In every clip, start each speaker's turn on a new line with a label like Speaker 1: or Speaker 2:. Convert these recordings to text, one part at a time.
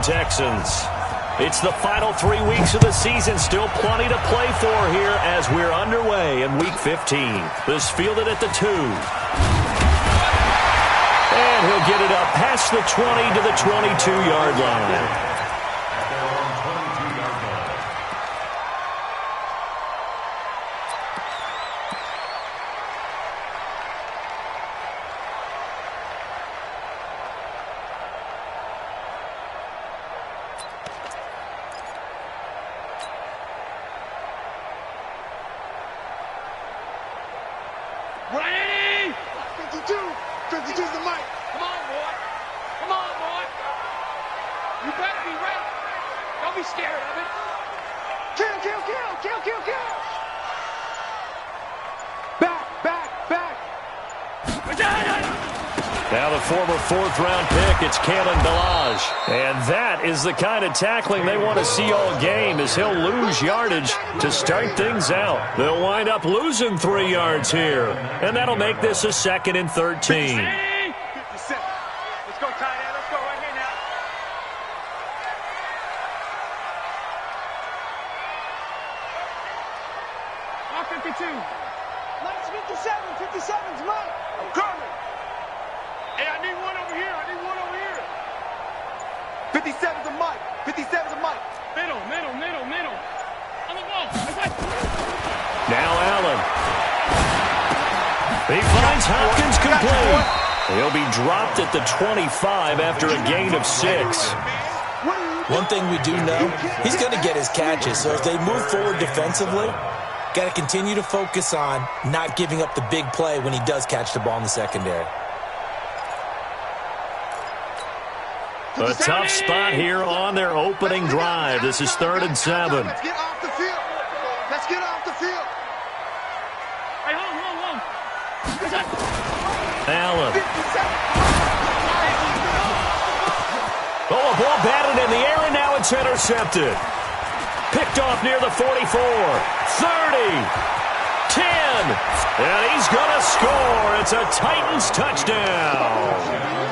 Speaker 1: Texans. It's the final 3 weeks of the season. Still plenty to play for here as we're underway in Week 15. This fielded at the 2. And he'll get it up past the 20 to the 22-yard line.
Speaker 2: Ready? 52. 52's the mic. Come on, boy. Come on, boy. You better be ready. Don't be scared of it. Kill, kill, kill, kill, kill, kill. Back, back, back.
Speaker 1: Now the former fourth-round pick, it's Kalen Ballage. And that is the kind of tackling they want to see all game, as he'll lose yardage to start things out. They'll wind up losing 3 yards here, and that'll make this a 2nd and 13.
Speaker 2: 57. Let's go, tight end. Let's go right here now. On 52. Nice 57. 57's mine. I'm coming. Hey, I need one over here. I need one over here. 57's a mic. 57's a mic. Middle, middle, middle, middle. On the wall.
Speaker 1: Now Allen. He finds Hopkins complete. He'll be dropped at the 25 after a gain of 6.
Speaker 3: One thing we do know, he's going to get his catches. So as they move forward defensively, got to continue to focus on not giving up the big play when he does catch the ball in the secondary.
Speaker 1: A tough spot here on their opening drive. This is 3rd and 7.
Speaker 2: Let's get off the field. Let's get off the field. Hey, hold.
Speaker 1: Allen. Oh, a ball batted in the air, and now it's intercepted. Picked off near the 44. 30. 10. And he's going to score. It's a Titans touchdown.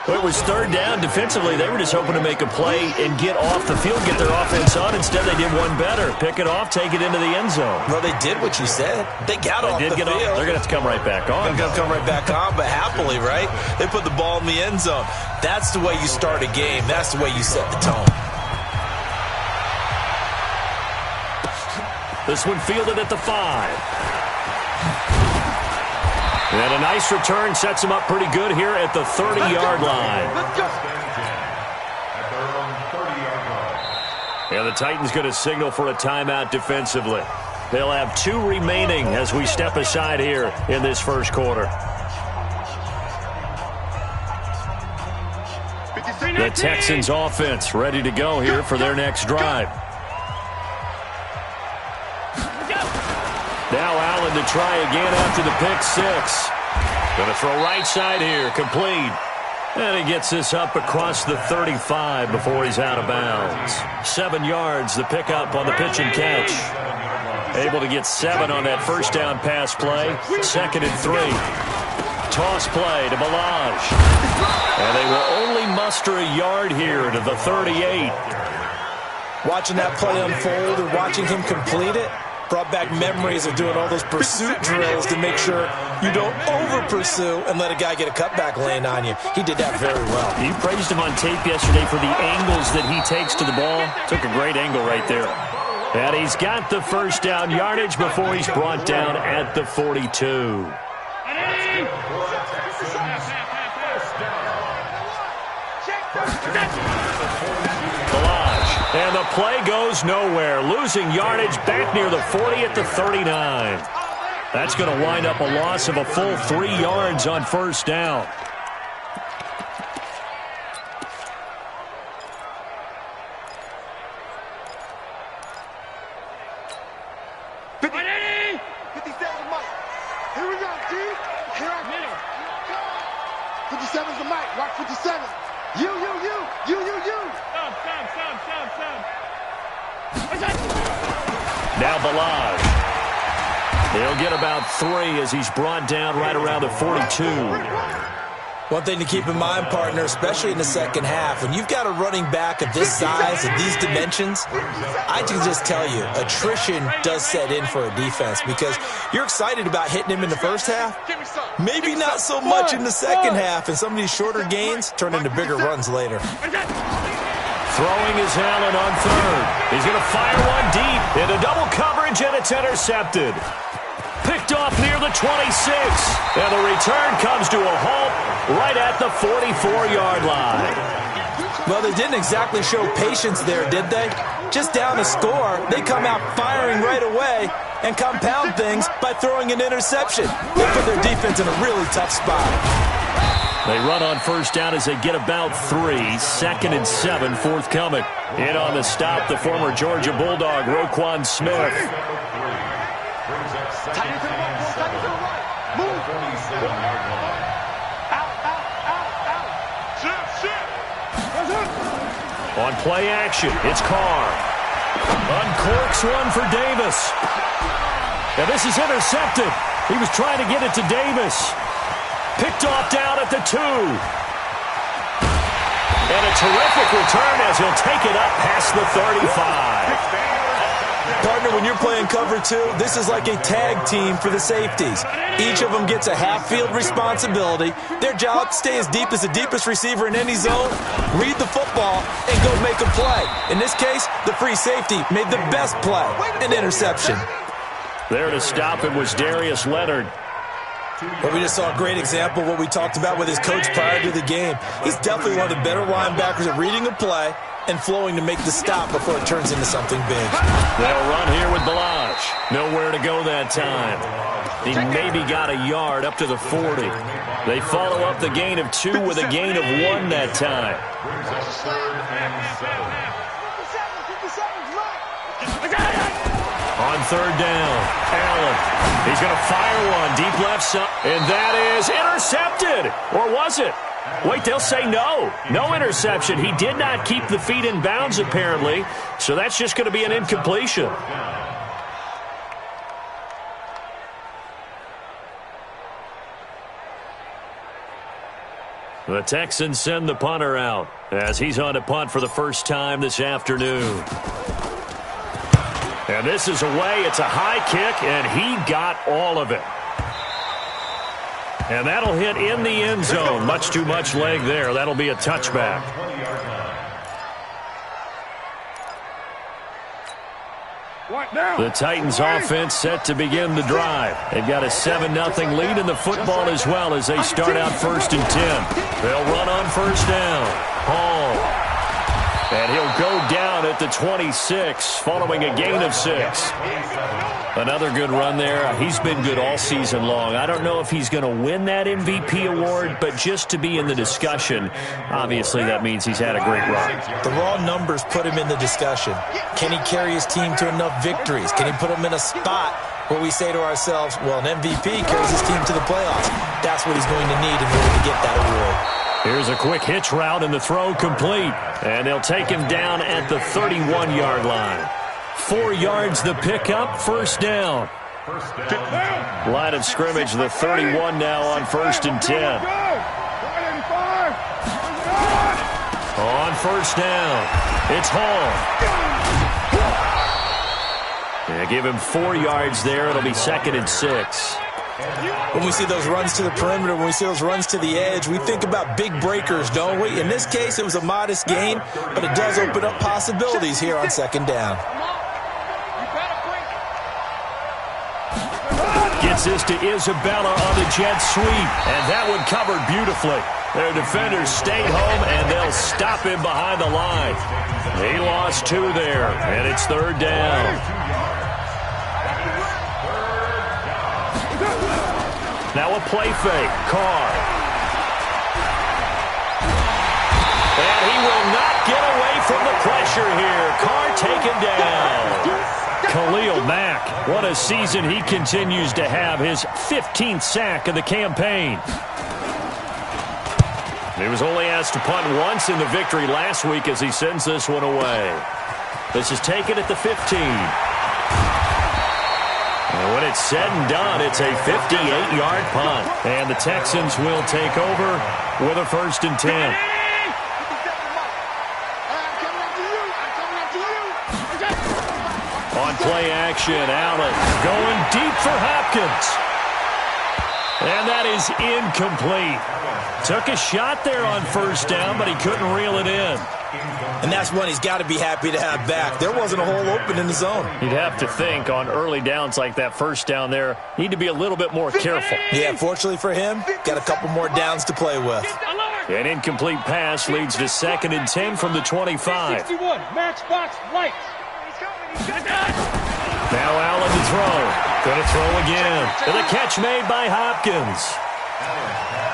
Speaker 1: It was 3rd down. Defensively, they were just hoping to make a play and get off the field, get their offense on. Instead, they did one better. Pick it off, take it into the end zone.
Speaker 3: Well, they did what you said. They got off the field.
Speaker 1: They're going to have to come right back on.
Speaker 3: They're going to come right back on, but happily, right? They put the ball in the end zone. That's the way you start a game. That's the way you set the tone.
Speaker 1: This one fielded at the 5. And a nice return sets him up pretty good here at the 30-yard line.
Speaker 2: Let's go.
Speaker 1: And the Titans going to signal for a timeout defensively. They'll have 2 remaining as we step aside here in this first quarter. The Texans offense ready to go here for their next drive. Now Allen to try again after the pick 6. Going to throw right side here, complete. And he gets this up across the 35 before he's out of bounds. 7 yards, the pickup on the pitch and catch. Able to get 7 on that first down pass play. 2nd and 3. Toss play to Ballage. And they will only muster a yard here to the 38.
Speaker 3: Watching that play unfold and watching him complete it brought back memories of doing all those pursuit drills to make sure you don't over-pursue and let a guy get a cutback lane on you. He did that very well.
Speaker 1: You praised him on tape yesterday for the angles that he takes to the ball. Took a great angle right there. And he's got the first down yardage before he's brought down at the 42. And the play goes nowhere. Losing yardage back near the 40 at the 39. That's going to wind up a loss of a full 3 yards on first down.
Speaker 2: Here we go, D. Here I middle. 57's the mic. Rock 57. You.
Speaker 1: Now Ballage. He'll get about 3 as he's brought down right around the 42.
Speaker 3: One thing to keep in mind, partner, especially in the second half, when you've got a running back of this size and these dimensions, I can just tell you, attrition does set in for a defense because you're excited about hitting him in the first half, maybe not so much in the second half, and some of these shorter gains turn into bigger runs later.
Speaker 1: Throwing is Allen on third. He's going to fire one deep into double coverage, and it's intercepted. Picked off near the 26. And the return comes to a halt right at the 44-yard line.
Speaker 3: Well, they didn't exactly show patience there, did they? Just down a score, they come out firing right away and compound things by throwing an interception. They put their defense in a really tough spot.
Speaker 1: They run on first down as they get about 3. 2nd and 7 forthcoming. In on the stop, the former Georgia Bulldog, Roquan Smith. On play action, it's Carr. Uncorks one for Davis. And this is intercepted. He was trying to get it to Davis. Picked off down at the 2. And a terrific return as he'll take it up past the 35.
Speaker 3: Partner, when you're playing cover 2, this is like a tag team for the safeties. Each of them gets a half-field responsibility. Their job, stay as deep as the deepest receiver in any zone, read the football, and go make a play. In this case, the free safety made the best play, an interception.
Speaker 1: There to stop it was Darius Leonard.
Speaker 3: Well, we just saw a great example of what we talked about with his coach prior to the game. He's definitely one of the better linebackers at reading a play and flowing to make the stop before it turns into something big.
Speaker 1: They'll run here with Balazs. Nowhere to go that time. He maybe got a yard up to the 40. They follow up the gain of 2 with a gain of 1 that time. On third down, Allen. He's going to fire one deep left side. And that is intercepted. Or was it? Wait, they'll say no. No interception. He did not keep the feet in bounds, apparently. So that's just going to be an incompletion. The Texans send the punter out as he's on to punt for the first time this afternoon. And this is away. It's a high kick, and he got all of it. And that'll hit in the end zone. Much too much leg there. That'll be a touchback. The Titans offense set to begin the drive. They've got a 7-0 lead in the football as well as they start out 1st and 10. They'll run on first down. Hall. And he'll go down at the 26 following a gain of 6. Another good run there. He's been good all season long. I don't know if he's going to win that MVP award, but just to be in the discussion, obviously that means he's had a great run.
Speaker 3: The raw numbers put him in the discussion. Can he carry his team to enough victories? Can he put them in a spot where we say to ourselves, well, an MVP carries his team to the playoffs. That's what he's going to need in order to get that award.
Speaker 1: Here's a quick hitch route and the throw complete. And they'll take him down at the 31-yard line. 4 yards the pickup, first down. Line of scrimmage, the 31 now on 1st and 10. On first down, it's Hall. Yeah, give him 4 yards there. It'll be 2nd and 6.
Speaker 3: When we see those runs to the perimeter, when we see those runs to the edge, we think about big breakers, don't we? In this case, it was a modest gain, but it does open up possibilities here on 2nd down.
Speaker 1: Gets this to Isabella on the jet sweep, and that one covered beautifully. Their defenders stayed home, and they'll stop him behind the line. He lost 2 there, and it's 3rd down. Now a play fake. Carr. And he will not get away from the pressure here. Carr taken down. Khalil Mack, what a season he continues to have. His 15th sack of the campaign. He was only asked to punt once in the victory last week as he sends this one away. This is taken at the 15. And when it's said and done, it's a 58-yard punt. And the Texans will take over with a 1st and 10. On play action, Allen going deep for Hopkins. And that is incomplete. Took a shot there on 1st down, but he couldn't reel it in.
Speaker 3: And that's one he's got to be happy to have back. There wasn't a hole open in the zone.
Speaker 1: You'd have to think on early downs like that 1st down there, need to be a little bit more careful.
Speaker 3: Yeah, fortunately for him, got a couple more downs to play with.
Speaker 1: An incomplete pass leads to 2nd and 10 from the 25.
Speaker 2: 61, matchbox lights.
Speaker 1: Now Allen to throw. Going to throw again. And the catch made by Hopkins.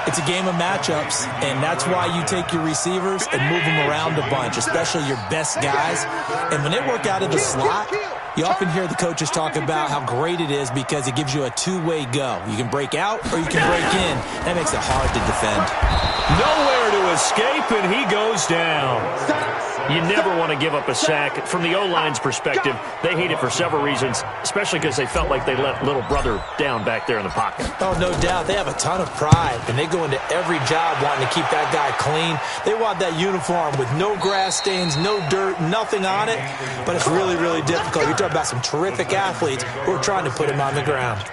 Speaker 3: It's a game of matchups, and that's why you take your receivers and move them around a bunch, especially your best guys. And when they work out of the slot, you often hear the coaches talk about how great it is because it gives you a two-way go. You can break out or you can break in. That makes it hard to defend.
Speaker 1: Nowhere to escape, and he goes down. You never want to give up a sack. From the O-line's perspective, they hate it for several reasons, especially because they felt like they let little brother down back there in the pocket.
Speaker 3: Oh, no doubt. They have a ton of pride, and they go into every job wanting to keep that guy clean. They want that uniform with no grass stains, no dirt, nothing on it. But it's really, really difficult. You're talking about some terrific athletes who are trying to put him on the ground.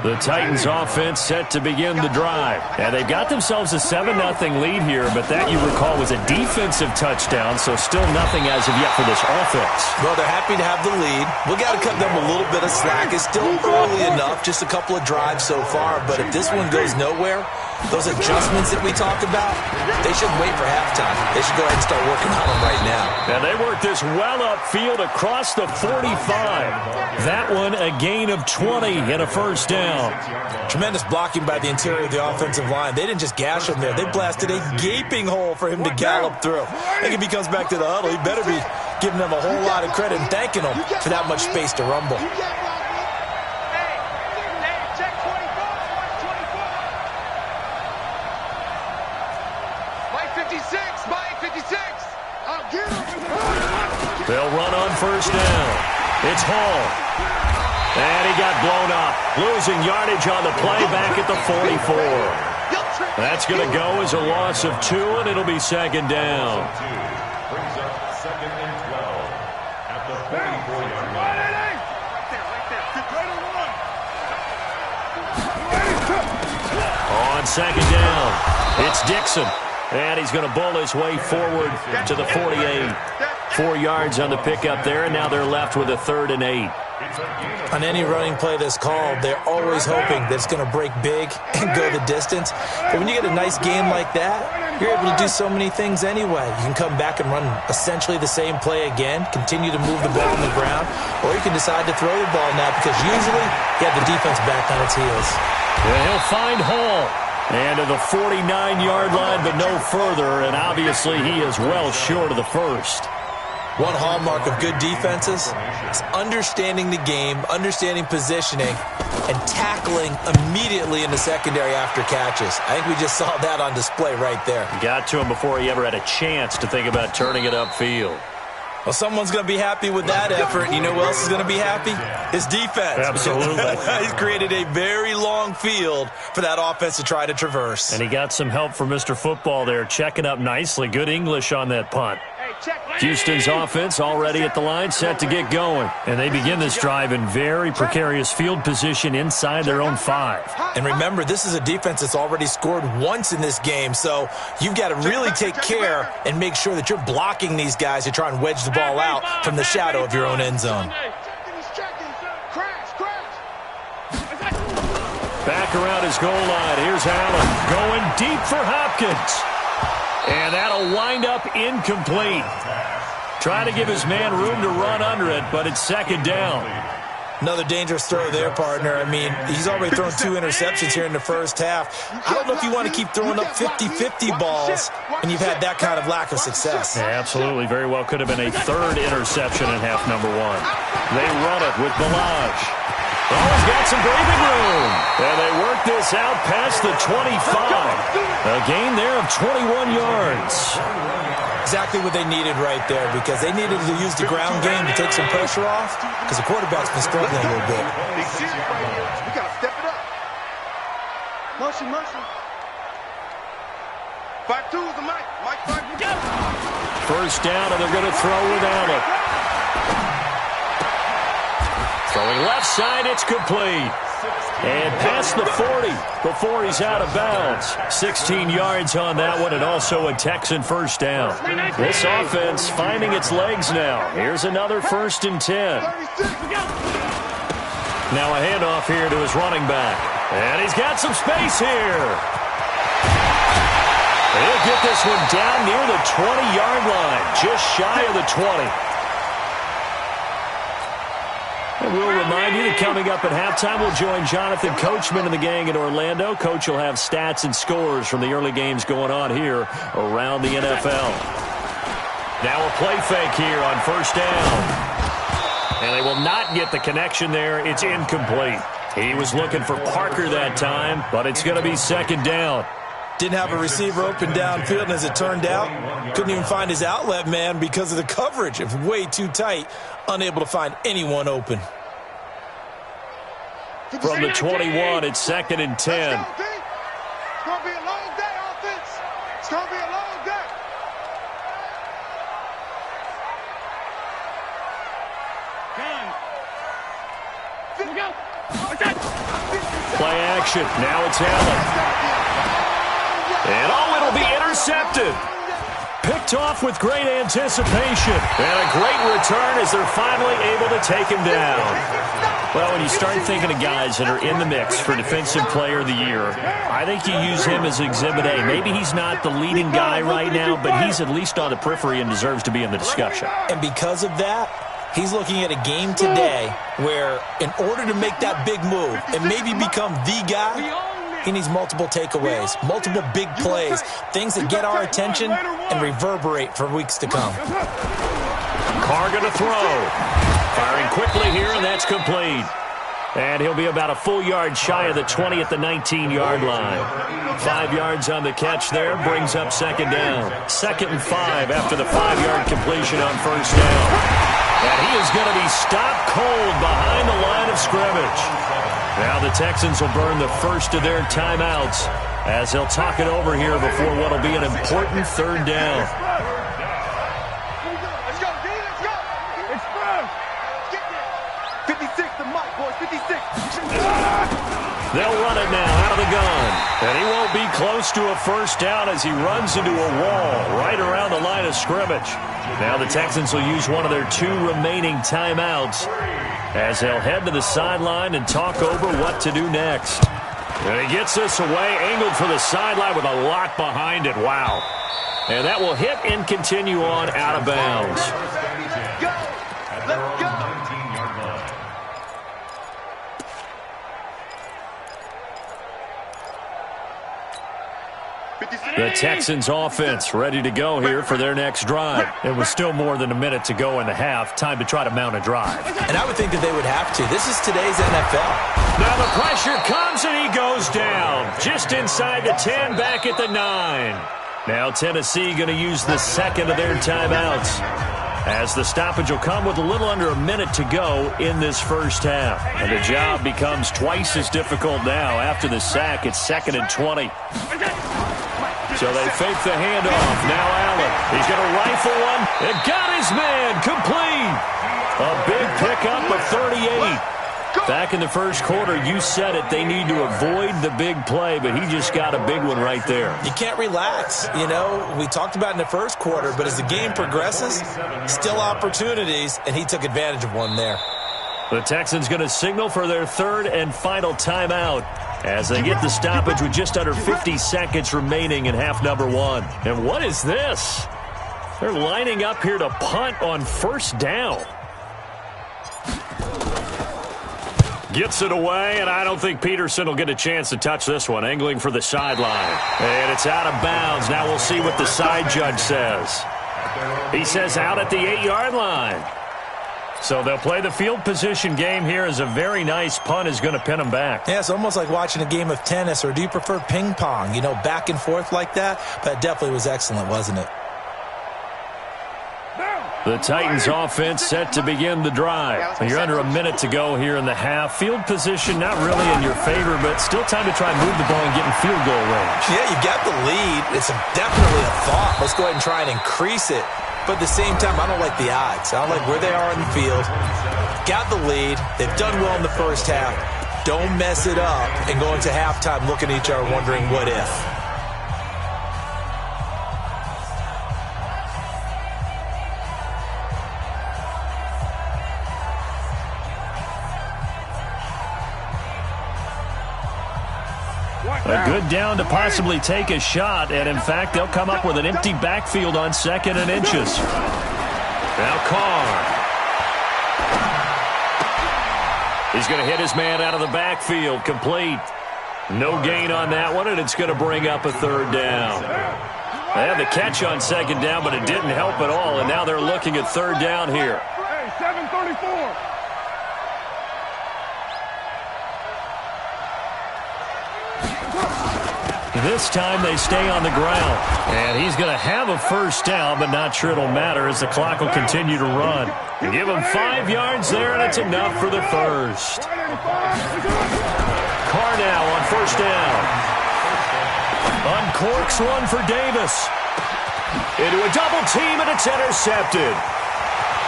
Speaker 1: The Titans offense set to begin the drive. And they've got themselves a 7-0 lead here, but that, you recall, was a defensive touchdown, so still nothing as of yet for this offense.
Speaker 3: Well, they're happy to have the lead. We got to cut them a little bit of slack. It's still early enough, just a couple of drives so far, but if this one goes nowhere, those adjustments that we talk about, they shouldn't wait for halftime. They should go ahead and start working on them right now.
Speaker 1: And they work this well upfield across the 45. That one a gain of 20 and a 1st down.
Speaker 3: Tremendous blocking by the interior of the offensive line. They didn't just gash him there. They blasted a gaping hole for him to gallop through. I think if he comes back to the huddle, he better be giving them a whole lot of credit and thanking them for that much space to rumble.
Speaker 1: They'll run on 1st down. It's Hall. And he got blown up. Losing yardage on the play back at the 44. That's going to go as a loss of 2, and it'll be 2nd down.
Speaker 4: Brings up 2nd and 12 at the 44-yard line.
Speaker 1: On 2nd down, it's Dixon. And he's going to bull his way forward to the 48. 4 yards on the pickup there, and now they're left with a 3rd and 8.
Speaker 3: On any running play that's called, they're always hoping that it's going to break big and go the distance. But when you get a nice game like that, you're able to do so many things anyway. You can come back and run essentially the same play again, continue to move the ball on the ground, or you can decide to throw the ball now because usually you have the defense back on its heels.
Speaker 1: And he'll find Hall. And to the 49-yard line, but no further, and obviously he is well short of the 1st.
Speaker 3: One hallmark of good defenses is understanding the game, understanding positioning, and tackling immediately in the secondary after catches. I think we just saw that on display right there.
Speaker 1: Got to him before he ever had a chance to think about turning it upfield.
Speaker 3: Well, someone's going to be happy with that effort. You know who else is going to be happy? His defense.
Speaker 1: Absolutely.
Speaker 3: He's created a very long field for that offense to try to traverse.
Speaker 1: And he got some help from Mr. Football there, checking up nicely. Good English on that punt. Houston's offense already at the line, set to get going. And they begin this drive in very precarious field position inside their own 5.
Speaker 3: And remember, this is a defense that's already scored once in this game, so you've got to really take care and make sure that you're blocking these guys to try and wedge the ball out from the shadow of your own end zone.
Speaker 1: Back around his goal line. Here's Allen going deep for Hopkins. And that'll wind up incomplete. Trying to give his man room to run under it, but it's 2nd down.
Speaker 3: Another dangerous throw there, partner. I mean, he's already thrown 2 interceptions here in the 1st half. I don't know if you want to keep throwing up 50-50 balls when you've had that kind of lack of success.
Speaker 1: Yeah, absolutely. Very well could have been a 3rd interception in half number 1. They run it with Balaj. Always got some breathing room. And they work this out past the 25. A gain there of 21 yards.
Speaker 3: This exactly what they needed right there, because they needed to use the ground game to take some pressure off, because the quarterback's been struggling a little bit.
Speaker 2: We got to step it up. Motion. 5-2 is the Mike. Mike 5, go.
Speaker 1: First down, and they're going to throw without it. Throwing left side, it's complete. And past the 40 before he's out of bounds. 16 yards on that one, and also a Texan first down. This offense finding its legs now. Here's another 1st and 10. Now a handoff here to his running back. And he's got some space here. He'll get this one down near the 20-yard line, just shy of the 20. And we'll remind you that coming up at halftime, we'll join Jonathan Coachman and the gang in Orlando. Coach will have stats and scores from the early games going on here around the NFL. Now a play fake here on first down. And they will not get the connection there. It's incomplete. He was looking for Parker that time, but it's going to be second down.
Speaker 3: Didn't have a receiver open downfield, and as it turned out, couldn't even find his outlet man because of the coverage. It was way too tight, unable to find anyone open.
Speaker 1: From the 21, it's 2nd and 10.
Speaker 2: It's going to be a long day, offense. It's going to be a long day.
Speaker 1: Play action. Now it's Allen. And it'll be intercepted. Picked off with great anticipation. And a great return as they're finally able to take him down. Well, when you start thinking of guys that are in the mix for Defensive Player of the Year, I think you use him as Exhibit A. Maybe he's not the leading guy right now, but he's at least on the periphery and deserves to be in the discussion.
Speaker 3: And because of that, he's looking at a game today where in order to make that big move and maybe become the guy, he needs multiple takeaways, multiple big plays, things that get our attention and reverberate for weeks to come.
Speaker 1: Carr going to throw. Firing quickly here, and that's complete. And he'll be about a full yard shy of the 20 at the 19-yard line. 5 yards on the catch there, brings up second down. 2nd and 5 after the 5-yard completion on first down. And he is going to be stopped cold behind the line of scrimmage. Now the Texans will burn the first of their timeouts as they'll talk it over here before what will be an important third down.
Speaker 2: Let's go, D. Let's go. It's first. Get there. 56 to Mike, boys. 56.
Speaker 1: They'll run it now out of the gun. And he won't be close to a first down as he runs into a wall right around the line of scrimmage. Now the Texans will use one of their 2 remaining timeouts as they'll head to the sideline and talk over what to do next. And he gets this away, angled for the sideline with a lot behind it. Wow. And that will hit and continue on out of bounds.
Speaker 2: Go. Let's go.
Speaker 1: The Texans offense ready to go here for their next drive. It was still more than a minute to go in the half. Time to try to mount a drive.
Speaker 3: And I would think that they would have to. This is today's NFL.
Speaker 1: Now the pressure comes and he goes down. Just inside the 10, back at the 9. Now Tennessee going to use the second of their timeouts, as the stoppage will come with a little under a minute to go in this first half. And the job becomes twice as difficult now. After the sack, it's 2nd and 20. So they fake the handoff. Now Allen. He's going to rifle one. And got his man. Complete. A big pickup of 38. Back in the first quarter, you said it, they need to avoid the big play, but he just got a big one right there.
Speaker 3: You can't relax. You know, we talked about in the first quarter, but as the game progresses, still opportunities, and he took advantage of one there.
Speaker 1: The Texans going to signal for their 3rd and final timeout as they get the stoppage with just under 50 seconds remaining in half number 1. And what is this? They're lining up here to punt on first down. Gets it away, and I don't think Peterson will get a chance to touch this one. Angling for the sideline. And it's out of bounds. Now we'll see what the side judge says. He says out at the 8-yard line. So they'll play the field position game here as a very nice punt is going to pin them back.
Speaker 3: Yeah, it's almost like watching a game of tennis, or do you prefer ping pong? You know, back and forth like that? But it definitely was excellent, wasn't it?
Speaker 1: The Titans offense set to begin the drive. You're under a minute to go here in the half. Field position not really in your favor, but still time to try and move the ball and get in field goal range.
Speaker 3: Yeah, you've got the lead. It's definitely a thought. Let's go ahead and try and increase it. But at the same time, I don't like the odds. I don't like where they are in the field. Got the lead. They've done well in the first half. Don't mess it up and go into halftime looking at each other wondering what if.
Speaker 1: A good down to possibly take a shot, and in fact, they'll come up with an empty backfield on 2nd and inches. Now Carr. He's going to hit his man out of the backfield, complete. No gain on that one, and it's going to bring up a 3rd down. They had the catch on 2nd down, but it didn't help at all, and now they're looking at 3rd down here.
Speaker 2: Hey, 7:34.
Speaker 1: This time they stay on the ground. And he's going to have a 1st down, but not sure it'll matter as the clock will continue to run. Give him 5 yards there, and it's enough for the 1st. Carr now on 1st down. Uncorks one for Davis. Into a double team, and it's intercepted.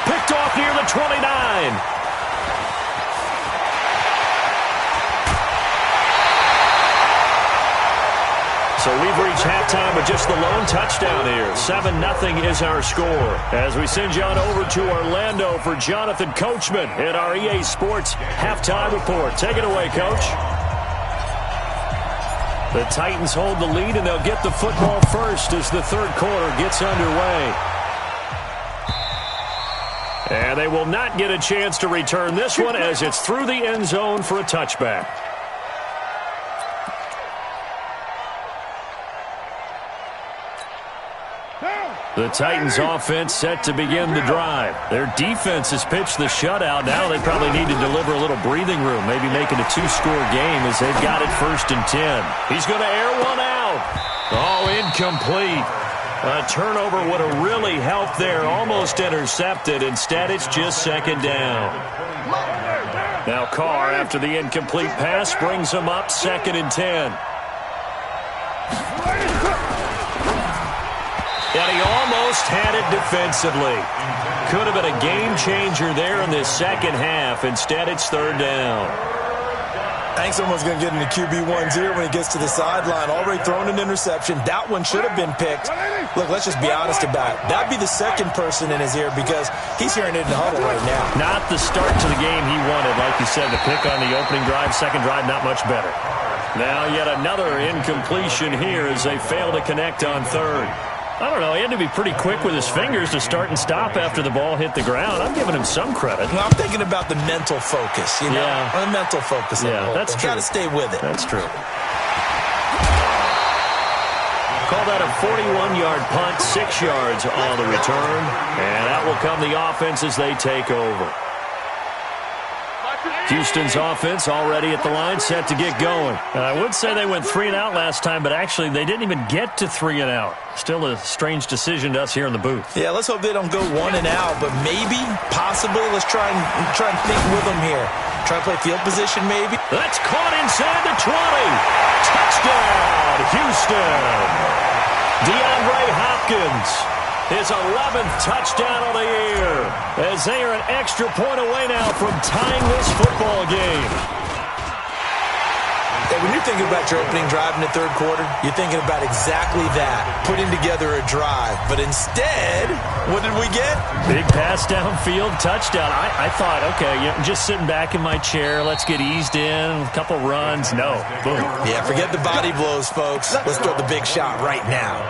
Speaker 1: Picked off near the 29. So we've reached halftime with just the lone touchdown here. 7-0 is our score. As we send you on over to Orlando for Jonathan Coachman in our EA Sports Halftime Report. Take it away, Coach. The Titans hold the lead, and they'll get the football first as the 3rd quarter gets underway. And they will not get a chance to return this one as it's through the end zone for a touchback. The Titans offense set to begin the drive. Their defense has pitched the shutout. Now they probably need to deliver a little breathing room, maybe make it a 2-score game as they've got it 1st and 10. He's going to air one out. Oh, incomplete. A turnover would have really helped there. Almost intercepted. Instead, it's just 2nd down. Now Carr, after the incomplete pass, brings him up 2nd and 10. And he almost had it defensively. Could have been a game changer there in this 2nd half. Instead, it's 3rd down.
Speaker 3: I think someone's going to get into QB1 here when he gets to the sideline. Already thrown an interception. That one should have been picked. Look, let's just be honest about it. That'd be the 2nd person in his ear because he's hearing it in the huddle right now.
Speaker 1: Not the start to the game he wanted. Like you said, the pick on the opening drive, 2nd drive, not much better. Now yet another incompletion here as they fail to connect on 3rd. I don't know. He had to be pretty quick with his fingers to start and stop after the ball hit the ground. I'm giving him some credit.
Speaker 3: Well, I'm thinking about the mental focus, you know?
Speaker 1: Yeah.
Speaker 3: The mental focus.
Speaker 1: Yeah, that's true.
Speaker 3: Got to stay with it.
Speaker 1: That's true. Call that a 41-yard punt, 6 yards on the return. And out will come the offense as they take over. Houston's offense already at the line, set to get going. I would say they went 3 and out last time, but actually they didn't even get to 3 and out. Still a strange decision to us here in the booth.
Speaker 3: Yeah, let's hope they don't go 1 and out, but maybe, possibly, let's try and think with them here. Try to play field position, maybe.
Speaker 1: That's caught inside the 20. Touchdown, Houston. DeAndre Hopkins. His 11th touchdown of the year as they are an extra point away now from tying this football game.
Speaker 3: Hey, when you're thinking about your opening drive in the 3rd quarter, you're thinking about exactly that, putting together a drive. But instead, what did we get?
Speaker 1: Big pass downfield, touchdown. I thought, okay, just sitting back in my chair, let's get eased in, a couple runs. No, boom.
Speaker 3: Yeah, forget the body blows, folks. Let's throw the big shot right now.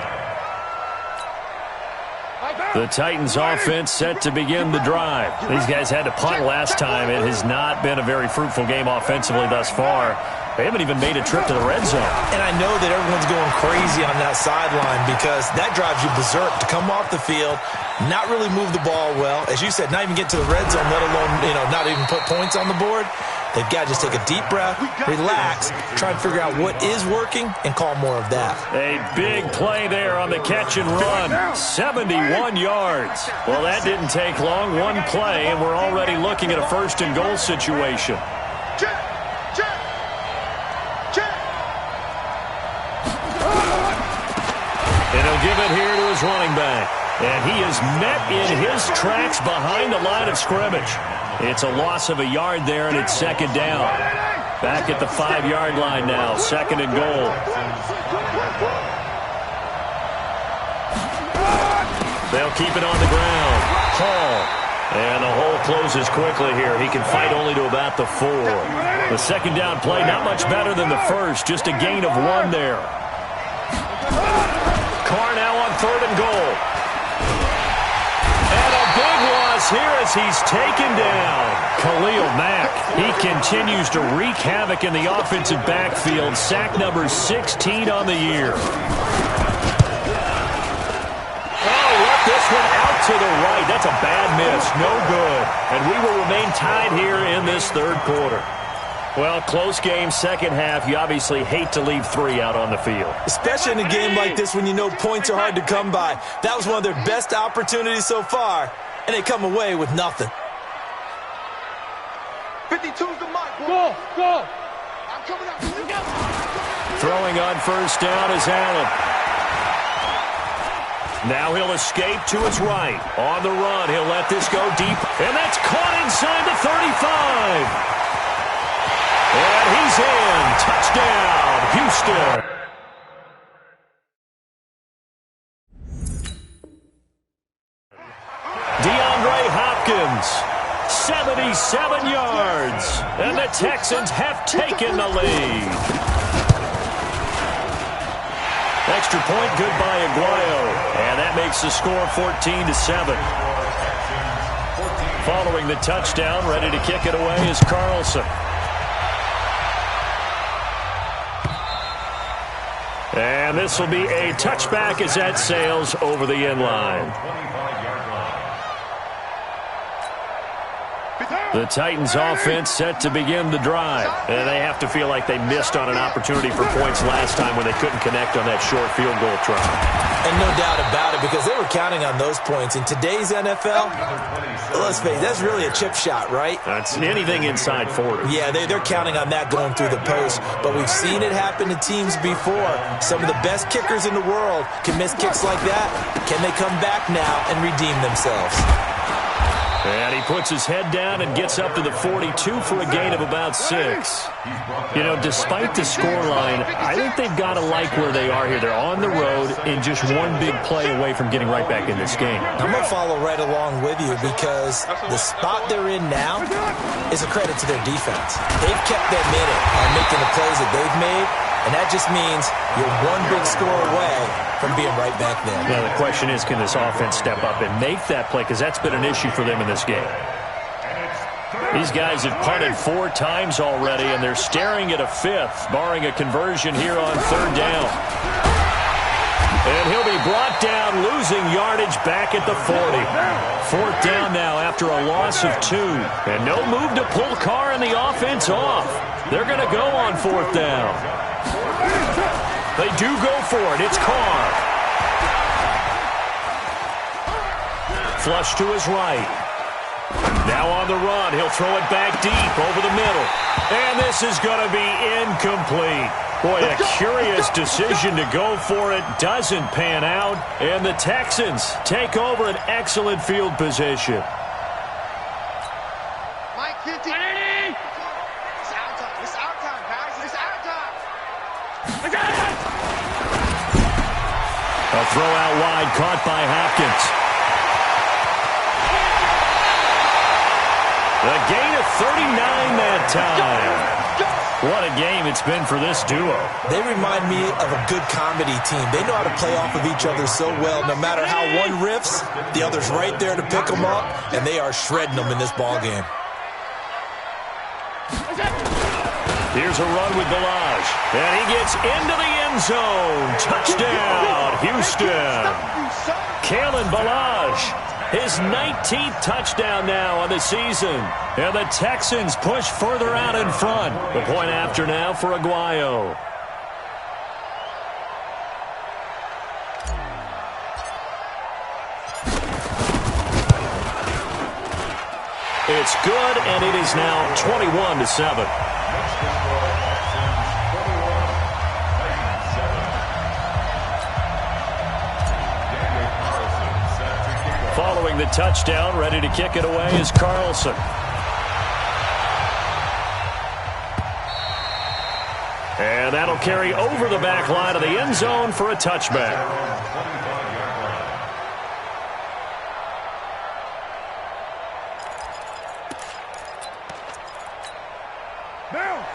Speaker 1: The Titans offense set to begin the drive. These guys had to punt last time. It has not been a very fruitful game offensively thus far. They haven't even made a trip to the red zone.
Speaker 3: And I know that everyone's going crazy on that sideline because that drives you berserk to come off the field, not really move the ball well. As you said, not even get to the red zone, let alone, not even put points on the board. They've got to just take a deep breath, relax, try and figure out what is working, and call more of that.
Speaker 1: A big play there on the catch and run. 71 yards. Well, that didn't take long. One play, and we're already looking at a first-and-goal situation. And he'll give it here to his running back. And he is met in his tracks behind the line of scrimmage. It's a loss of a yard there, and it's second down. Back at the 5-yard line now, second and goal. They'll keep it on the ground. Hall. And the hole closes quickly here. He can fight only to about the 4. The second down play, not much better than the first. Just a gain of 1 there. Carr now on third and goal. And a big loss here as he's taken down. Khalil Mack, he continues to wreak havoc in the offensive backfield. Sack number 16 on the year. Oh, left this one out to the right. That's a bad miss. No good. And we will remain tied here in this third quarter. Well, close game, second half. You obviously hate to leave 3 out on the field.
Speaker 3: Especially in a game like this when you know points are hard to come by. That was one of their best opportunities so far, and they come away with nothing.
Speaker 2: 52's the mic. Go, go. I'm coming up.
Speaker 1: Throwing on first down is Allen. Now he'll escape to his right. On the run, he'll let this go deep, and that's caught inside the 35. And he's in. Touchdown, Houston. DeAndre Hopkins, 77 yards. And the Texans have taken the lead. Extra point, good by Aguayo. And that makes the score 14-7. Following the touchdown, ready to kick it away is Carlson. And this will be a touchback as that sails over the end line. The Titans offense set to begin the drive. And they have to feel like they missed on an opportunity for points last time when they couldn't connect on that short field goal try.
Speaker 3: And no doubt about it, because they were counting on those points. In today's NFL, let's face it, that's really a chip shot, right?
Speaker 1: That's anything inside 40.
Speaker 3: Yeah, they're counting on that going through the post. But we've seen it happen to teams before. Some of the best kickers in the world can miss kicks like that. Can they come back now and redeem themselves?
Speaker 1: And he puts his head down and gets up to the 42 for a gain of about 6. You know, despite the scoreline, I think they've got to like where they are here. They're on the road and just one big play away from getting right back in this game.
Speaker 3: I'm going to follow right along with you because the spot they're in now is a credit to their defense. They've kept them in it on making the plays that they've made, and that just means you're one big score away from being right back there.
Speaker 1: Now, the question is, can this offense step up and make that play? Because that's been an issue for them in this game. These guys have punted 4 times already, and they're staring at a 5th, barring a conversion here on third down. And he'll be brought down, losing yardage back at the 40. 4th down now after a loss of 2. And no move to pull Carr and the offense off. They're going to go on 4th down. They do go for it. It's Carr. Flush to his right. Now on the run. He'll throw it back deep over the middle. And this is going to be incomplete. Boy, a curious decision to go for it. Doesn't pan out. And the Texans take over an excellent field position.
Speaker 2: Mike 50. It's our time. It's our time, guys. It's our time.
Speaker 1: A throw out wide, caught by Hopkins. A gain of 39 that time. What a game it's been for this duo.
Speaker 3: They remind me of a good comedy team. They know how to play off of each other so well. No matter how one riffs, the other's right there to pick them up, and they are shredding them in this ball game.
Speaker 1: Here's a run with Balaj. And he gets into the end zone. Touchdown, Houston. Kalen Balaj. His 19th touchdown now on the season. And the Texans push further out in front. The point after now for Aguayo. It's good, and it is now 21-7. Following the touchdown, ready to kick it away is Carlson. And that'll carry over the back line of the end zone for a touchback.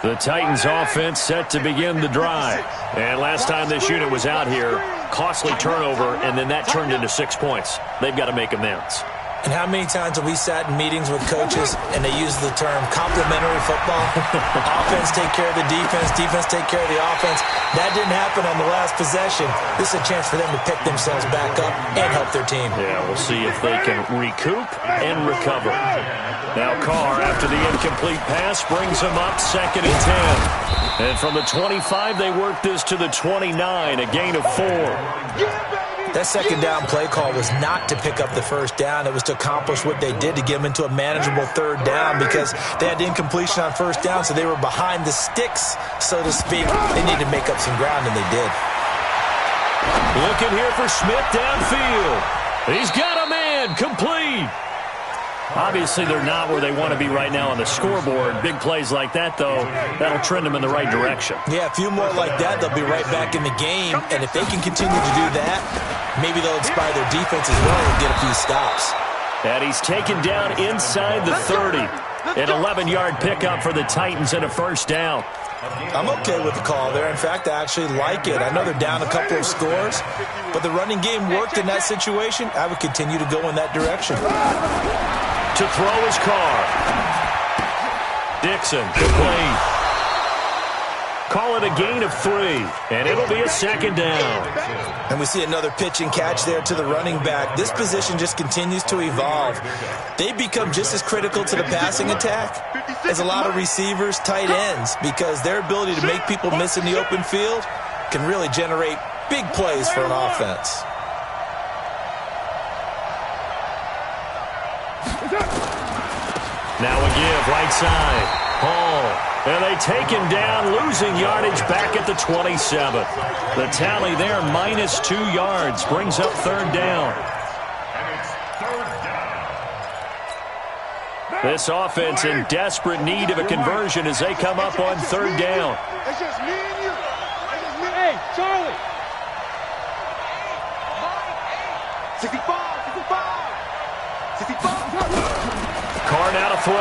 Speaker 1: The Titans offense set to begin the drive. And last time this unit was out here, costly turnover, and then that turned into 6 points. They've got to make amends.
Speaker 3: And how many times have we sat in meetings with coaches and they use the term complementary football? Offense take care of the defense, defense take care of the offense. That didn't happen on the last possession. This is a chance for them to pick themselves back up and help their team.
Speaker 1: Yeah, we'll see if they can recoup and recover. Now Carr, after the incomplete pass, brings him up 2nd and 10. And from the 25, they work this to the 29, a gain of 4.
Speaker 3: That second down play call was not to pick up the first down. It was to accomplish what they did, to get them into a manageable third down, because they had incompletion on first down, so they were behind the sticks, so to speak. They needed to make up some ground, and they did.
Speaker 1: Looking here for Smith downfield. He's got a man, complete. Obviously, they're not where they want to be right now on the scoreboard. Big plays like that, though, that'll trend them in the right direction.
Speaker 3: Yeah, a few more like that, they'll be right back in the game. And if they can continue to do that, maybe they'll inspire their defense as well and get a few stops.
Speaker 1: And he's taken down inside the 30. An 11-yard pickup for the Titans and a first down.
Speaker 3: I'm okay with the call there. In fact, I actually like it. I know they're down a couple of scores, but the running game worked in that situation. I would continue to go in that direction.
Speaker 1: To throw his Carr. Dixon, complete. Call it a gain of 3, and it'll be a second down.
Speaker 3: And we see another pitch and catch there to the running back. This position just continues to evolve. They become just as critical to the passing attack as a lot of receivers, tight ends, because their ability to make people miss in the open field can really generate big plays for an offense.
Speaker 1: Now a give, right side. Hall. And they take him down, losing yardage back at the 27. The tally there, -2 yards, brings up third down. This offense in desperate need of a conversion as they come up on third down.
Speaker 2: It's just me and you. Hey, Charlie. 65, 65.
Speaker 1: Carr now to throw.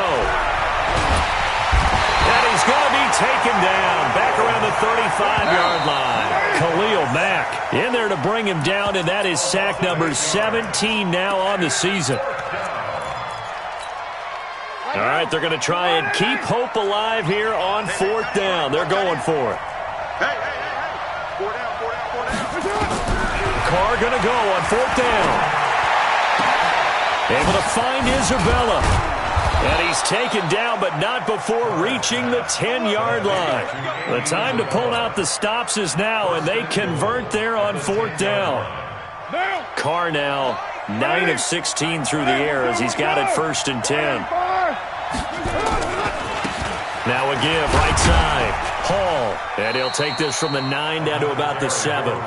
Speaker 1: And he's going to be taken down back around the 35-yard line. Khalil Mack in there to bring him down, and that is sack number 17 now on the season. All right, they're going to try and keep hope alive here on fourth down. They're going for it.
Speaker 2: Hey. 4 down.
Speaker 1: Carr going to go on fourth down. Able to find Isabella. And he's taken down, but not before reaching the 10-yard line. The time to pull out the stops is now, and they convert there on fourth down. Carr now 9 of 16 through the air as he's got it 1st and 10. Now a give, right side. Hall. And he'll take this from the 9 down to about the 7.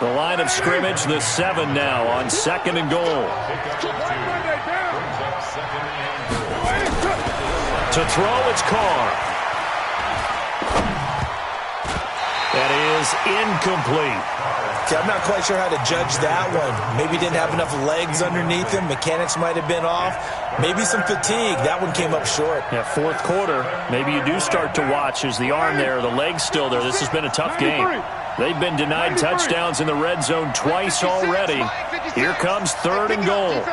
Speaker 1: The line of scrimmage, the 7 now on 2nd and goal. To throw, it's Carr. That is incomplete.
Speaker 3: Okay, I'm not quite sure how to judge that one. Maybe didn't have enough legs underneath him. Mechanics might have been off. Maybe some fatigue. That one came up short.
Speaker 1: Yeah, fourth quarter, maybe you do start to watch as the arm there, the leg's still there. This has been a tough game. They've been denied touchdowns in the red zone twice already. Here comes 3rd and goal.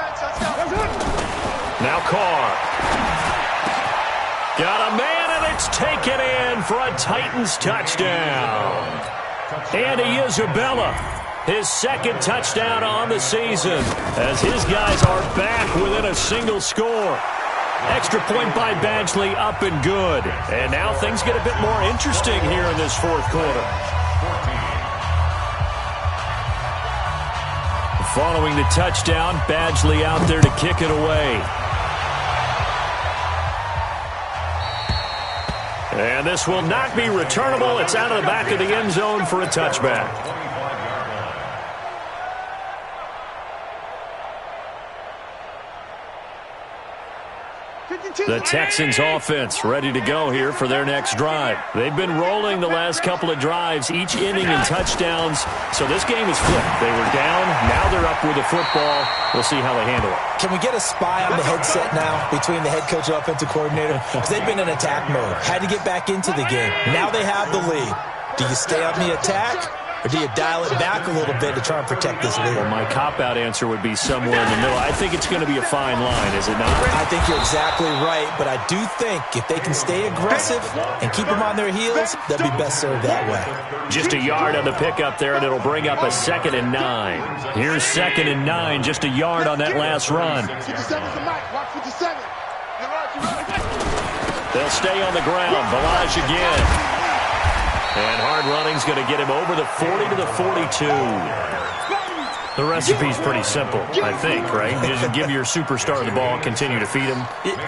Speaker 1: Now Carr. Got a man, and it's taken in for a Titans touchdown. Andy Isabella His second touchdown on the season as his guys are back within a single score. Extra point by Badgley, up and good. And now things get a bit more interesting here in this fourth quarter. Following the touchdown, Badgley out there to kick it away. And this will not be returnable. It's out of the back of the end zone for a touchback. The Texans offense ready to go here for their next drive. They've been rolling the last couple of drives, each inning in touchdowns. So this game is flipped. They were down. Now they're up with the football. We'll see how they handle it.
Speaker 3: Can we get a spy on the headset now between the head coach and offensive coordinator? Because they've been in attack mode. Had to get back into the game. Now they have the lead. Do you stay on the attack? Or do you dial it back a little bit to try and protect this lead?
Speaker 1: Well, my cop-out answer would be somewhere in the middle. I think it's going to be a fine line, is it not?
Speaker 3: I think you're exactly right, but I do think if they can stay aggressive and keep them on their heels, they'll be best served that way.
Speaker 1: Just a yard on the pickup there, and it'll bring up a 2nd and 9. Here's 2nd and 9, just a yard on that last run.
Speaker 2: 57's the mic. Watch 57.
Speaker 1: They'll stay on the ground. Balaj again. And hard running's going to get him over the 40 to the 42. The recipe's pretty simple, I think, right? You just give your superstar the ball, continue to feed him.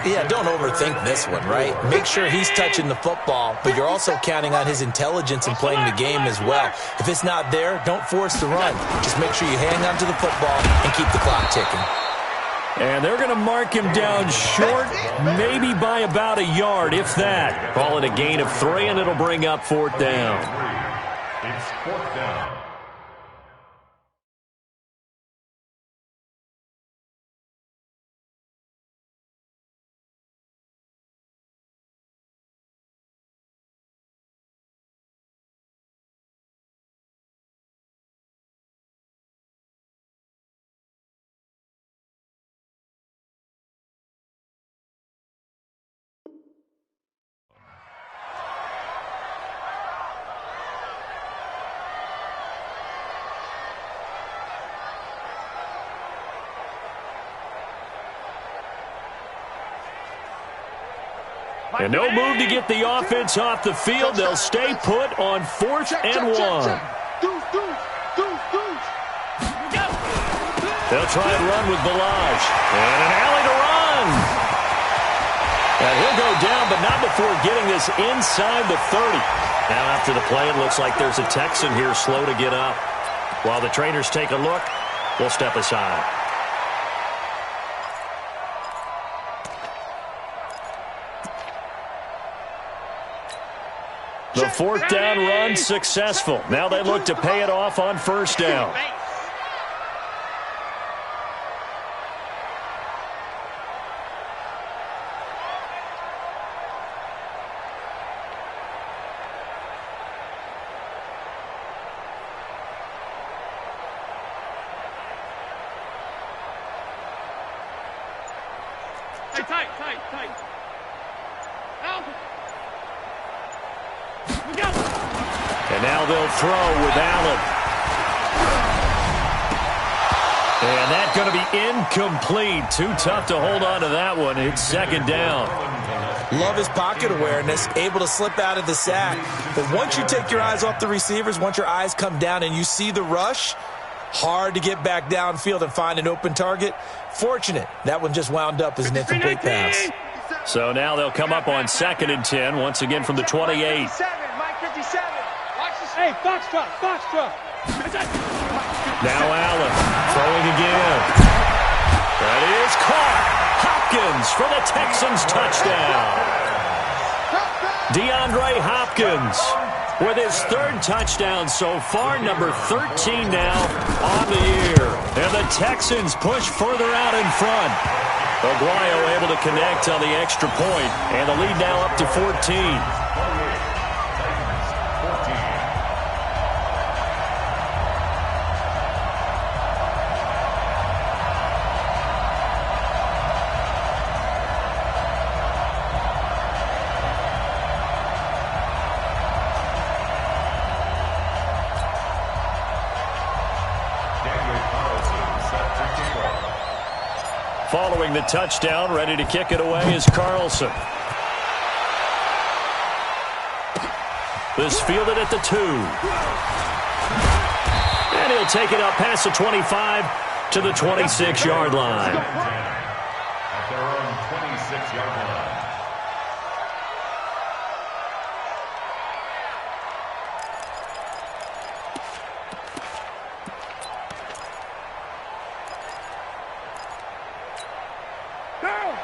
Speaker 3: Yeah, don't overthink this one, right? Make sure he's touching the football, but you're also counting on his intelligence in playing the game as well. If it's not there, don't force the run. Just make sure you hang on to the football and keep the clock ticking.
Speaker 1: And they're going to mark him down short, maybe by about a yard, if that. Call it a gain of 3, and it'll bring up 4th down.
Speaker 4: It's 4th down.
Speaker 1: And no move to get the offense off the field. They'll stay put on 4th and 1. They'll try and run with Balaj. And an alley to run. And he'll go down, but not before getting this inside the 30. Now after the play, it looks like there's a Texan here slow to get up. While the trainers take a look, we'll step aside. The 4th down run successful. Now they look to pay it off on 1st down.
Speaker 2: Hey, tight. Out.
Speaker 1: And now they'll throw with Allen. And that's going to be incomplete. Too tough to hold on to that one. It's 2nd down.
Speaker 3: Love his pocket awareness, able to slip out of the sack. But once you take your eyes off the receivers, once your eyes come down and you see the rush, hard to get back downfield and find an open target. Fortunate, that one just wound up as an incomplete pass.
Speaker 1: So now they'll come up on 2nd and 10, once again from the 28.
Speaker 2: Mike 57. Hey, box truck.
Speaker 1: Now Allen throwing again. That is caught. Hopkins for the Texans touchdown. DeAndre Hopkins with his 3rd touchdown so far, number 13 now on the year. And the Texans push further out in front. Aguayo able to connect on the extra point, and the lead now up to 14. Following the touchdown, ready to kick it away is Carlson. This fielded at the 2. And he'll take it up past the 25 to the 26-yard line.
Speaker 4: At their own 26-yard line.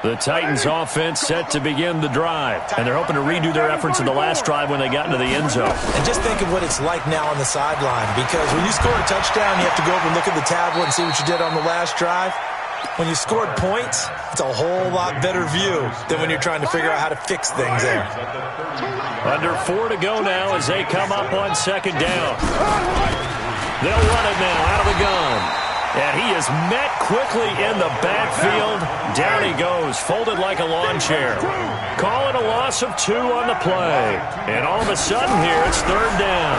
Speaker 1: The Titans offense set to begin the drive, and they're hoping to redo their efforts in the last drive when they got into the end zone.
Speaker 3: And just think of what it's like now on the sideline, because when you score a touchdown, you have to go over and look at the tablet and see what you did on the last drive. When you scored points, it's a whole lot better view than when you're trying to figure out how to fix things there.
Speaker 1: Under 4 to go now as they come up on second down. They'll run it now out of the gun. And he is met quickly in the backfield. Down he goes, folded like a lawn chair. Calling a loss of 2 on the play. And all of a sudden here, it's third down.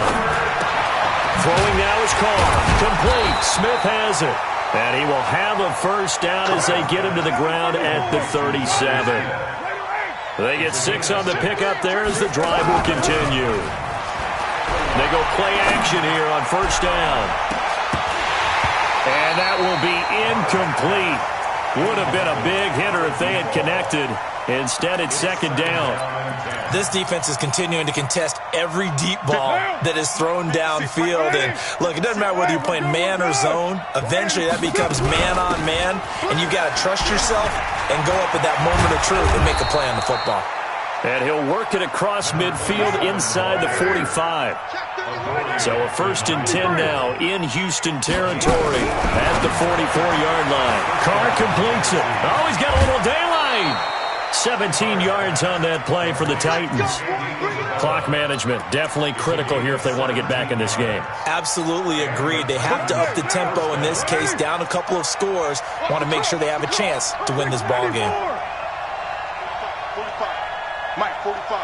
Speaker 1: Throwing now is Carr. Complete. Smith has it. And he will have a first down as they get him to the ground at the 37. They get 6 on the pickup there as the drive will continue. They go play action here on first down. And that will be incomplete. Would have been a big hitter if they had connected. Instead, it's second down.
Speaker 3: This defense is continuing to contest every deep ball that is thrown downfield. And, look, it doesn't matter whether you're playing man or zone. Eventually, that becomes man-on-man. And you've got to trust yourself and go up at that moment of truth and make a play on the football.
Speaker 1: And he'll work it across midfield inside the 45. So a 1st and 10 now in Houston territory at the 44-yard line. Carr completes it. Oh, he's got a little daylight. 17 yards on that play for the Titans. Clock management definitely critical here if they want to get back in this game.
Speaker 3: Absolutely agreed. They have to up the tempo in this case, down a couple of scores. Want to make sure they have a chance to win this ball game.
Speaker 2: Mike, 45.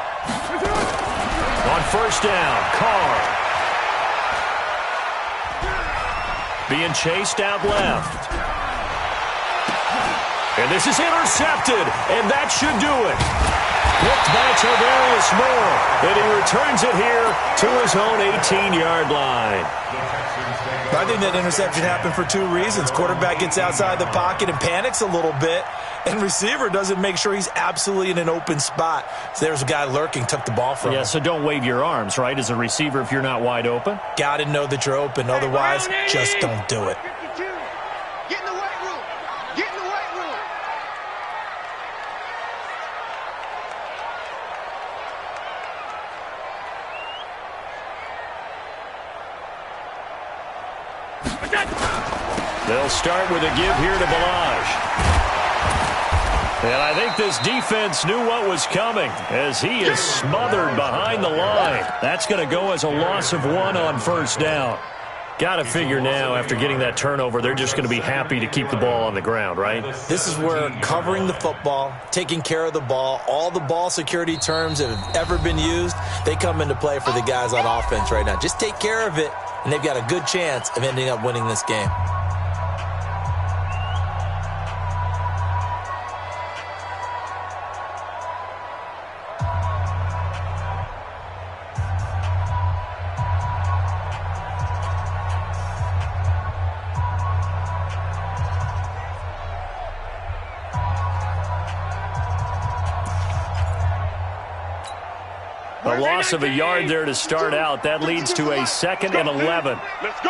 Speaker 1: On first down, Carr. Being chased out left. And this is intercepted, and that should do it. Picked by Tavarius Moore, and he returns it here to his own 18-yard line.
Speaker 3: I think that interception happened for 2 reasons. Quarterback gets outside the pocket and panics a little bit, and receiver doesn't make sure he's absolutely in an open spot. So there's a guy lurking, took the ball from him.
Speaker 1: Yeah, so don't wave your arms, right, as a receiver if you're not wide open?
Speaker 3: Got to know that you're open. Otherwise, just don't do it.
Speaker 2: 52. Get in the weight room. Get in the weight room.
Speaker 1: They'll start with a give here to Balaj. And I think this defense knew what was coming as he is smothered behind the line. That's going to go as a loss of 1 on first down. Got to figure now, after getting that turnover, they're just going to be happy to keep the ball on the ground, right?
Speaker 3: This is where covering the football, taking care of the ball, all the ball security terms that have ever been used, they come into play for the guys on offense right now. Just take care of it, and they've got a good chance of ending up winning this game.
Speaker 1: A loss of a yard there to start out. That leads to a 2nd and 11.
Speaker 2: Let's go.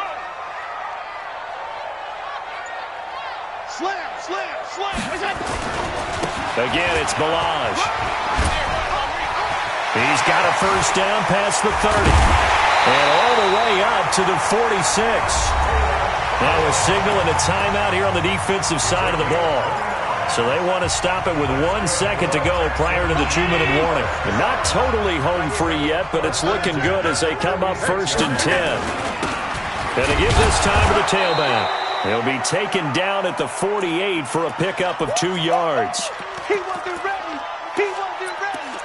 Speaker 2: Slam, slam, slam.
Speaker 1: Again, it's Balaj. He's got a first down past the 30. And all the way up to the 46. Now a signal and a timeout here on the defensive side of the ball. So they want to stop it with 1 second to go prior to the 2-minute warning. And not totally home free yet, but it's looking good as they come up 1st and 10. And to give this time to the tailback. He'll be taken down at the 48 for a pickup of 2 yards.
Speaker 2: He wasn't ready. He wasn't ready.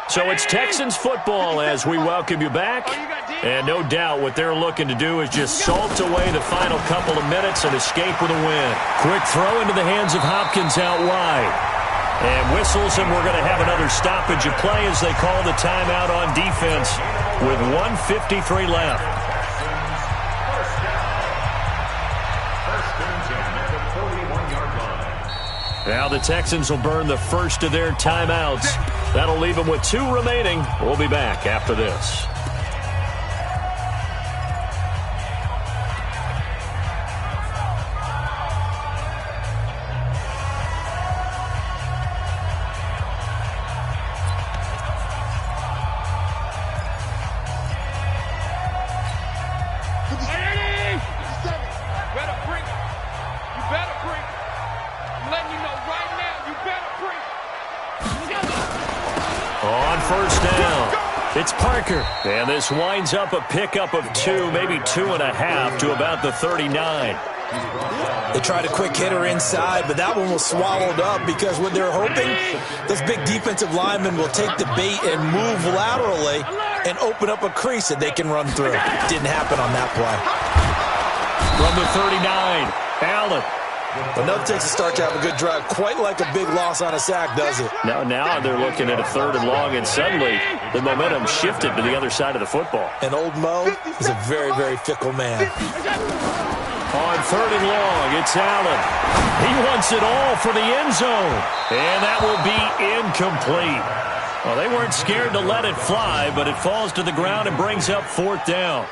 Speaker 1: So it's Texans football as we welcome you back.
Speaker 2: Oh, you got
Speaker 1: And no doubt what they're looking to do is just salt away the final couple of minutes and escape with a win. Quick throw into the hands of Hopkins out wide. And whistles, and we're going to have another stoppage of play as they call the timeout on defense with 1:53 left. Now the Texans will burn the first of their timeouts. That'll leave them with 2 remaining. We'll be back after this. It's Parker, and this winds up a pickup of 2, maybe 2.5 to about the 39.
Speaker 3: They tried a quick hitter inside, but that one was swallowed up because what they're hoping, those big defensive linemen will take the bait and move laterally and open up a crease that they can run through. Didn't happen on that play.
Speaker 1: From the 39, Allen.
Speaker 3: Another Texas start to have a good drive, quite like a big loss on a sack, does it?
Speaker 1: Now they're looking at a 3rd and long, and suddenly the momentum shifted to the other side of the football.
Speaker 3: And old Mo is a very, very fickle man.
Speaker 1: On 3rd and long, it's Allen. He wants it all for the end zone, and that will be incomplete. Well, they weren't scared to let it fly, but it falls to the ground and brings up 4th down.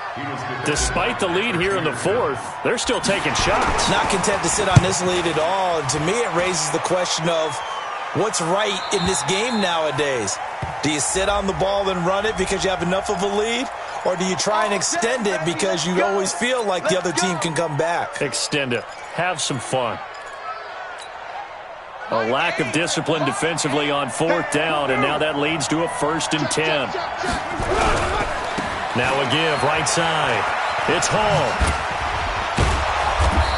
Speaker 1: Despite the lead here in the 4th, they're still taking shots.
Speaker 3: Not content to sit on this lead at all. And to me, it raises the question of what's right in this game nowadays. Do you sit on the ball and run it because you have enough of a lead? Or do you try and extend it because you always feel like the other team can come back?
Speaker 1: Extend it. Have some fun. A lack of discipline defensively on 4th down, and now that leads to a 1st and 10. Now a give right side. It's Hall.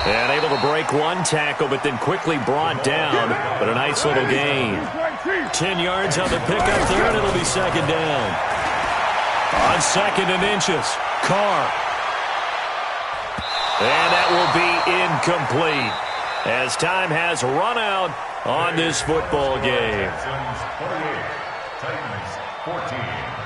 Speaker 1: And able to break one tackle, but then quickly brought down. But a nice little gain. 10 yards on the pickup there, and it'll be 2nd down. On 2nd and inches, Carr. And that will be incomplete as time has run out on this football game.
Speaker 4: Titans 48, Titans 14.